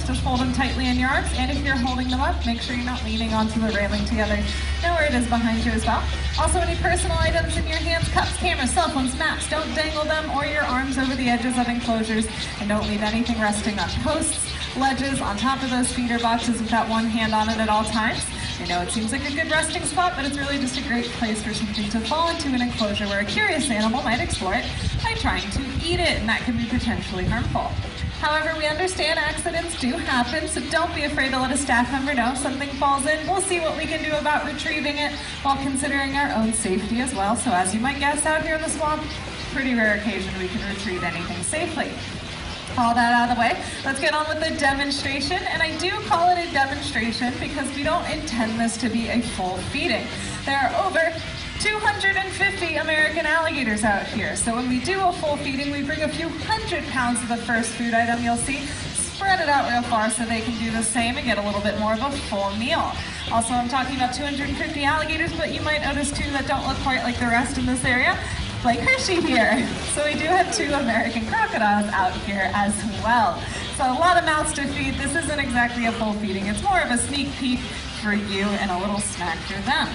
Just hold them tightly in your arms, and if you're holding them up, make sure you're not leaning onto the railing together. Know where it is behind you as well. Also, any personal items in your hands, cups, cameras, cell phones, maps, don't dangle them or your arms over the edges of enclosures, and don't leave anything resting on posts, ledges, on top of those feeder boxes with that one hand on it at all times. I know it seems like a good resting spot, but it's really just a great place for something to fall into an enclosure where a curious animal might explore it by trying to eat it, and that can be potentially harmful. However, we understand accidents do happen, so don't be afraid to let a staff member know if something falls in. We'll see what we can do about retrieving it while considering our own safety as well. So as you might guess, out here in the swamp, pretty rare occasion we can retrieve anything safely. All that out of the way, let's get on with the demonstration. And I do call it a demonstration because we don't intend this to be a full feeding. There are over 250 American alligators out here. So when we do a full feeding, we bring a few hundred pounds of the first food item you'll see, spread it out real far so they can do the same and get a little bit more of a full meal. Also, I'm talking about 250 alligators, but you might notice two that don't look quite like the rest in this area, like Hershey here. So we do have 2 American crocodiles out here as well. So a lot of mouths to feed. This isn't exactly a full feeding. It's more of a sneak peek for you and a little snack for them.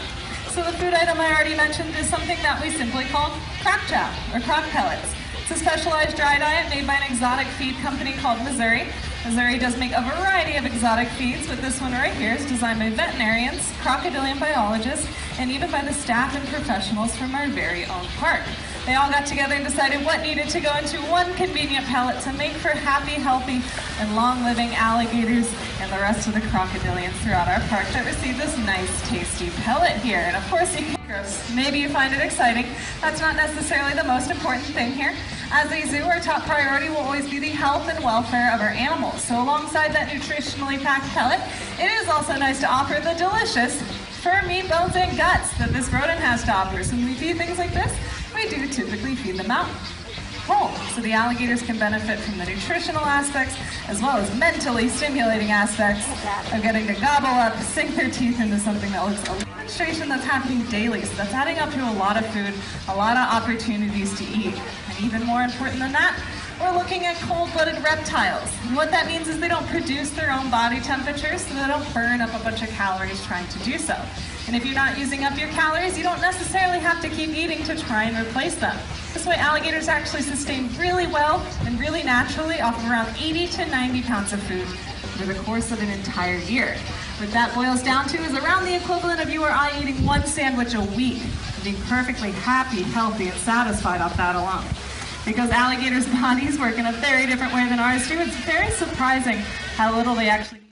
So the food item I already mentioned is something that we simply call croc chow, or croc pellets. It's a specialized dry diet made by an exotic feed company called Missouri. Missouri does make a variety of exotic feeds, but this one right here is designed by veterinarians, crocodilian biologists, and even by the staff and professionals from our very own park. They all got together and decided what needed to go into one convenient pellet to make for happy, healthy, and long-living alligators and the rest of the crocodilians throughout our park that receive this nice, tasty pellet here. And of course, you can gross. Maybe you find it exciting. That's not necessarily the most important thing here. As a zoo, our top priority will always be the health and welfare of our animals. So alongside that nutritionally packed pellet, it is also nice to offer the delicious fur, meat, bones, and guts that this rodent has to offer. So when we feed things like this, we do typically feed them out whole, so the alligators can benefit from the nutritional aspects as well as mentally stimulating aspects of getting to gobble up, sink their teeth into something that looks a demonstration that's happening daily. So that's adding up to a lot of food, a lot of opportunities to eat. And even more important than that, we're looking at cold-blooded reptiles. And what that means is they don't produce their own body temperature, so they don't burn up a bunch of calories trying to do so. And if you're not using up your calories, you don't necessarily have to keep eating to try and replace them. This way, alligators actually sustain really well and really naturally off of around 80 to 90 pounds of food over the course of an entire year. What that boils down to is around the equivalent of you or I eating 1 sandwich a week, and being perfectly happy, healthy, and satisfied off that alone. Because alligators' bodies work in a very different way than ours do, it's very surprising how little they actually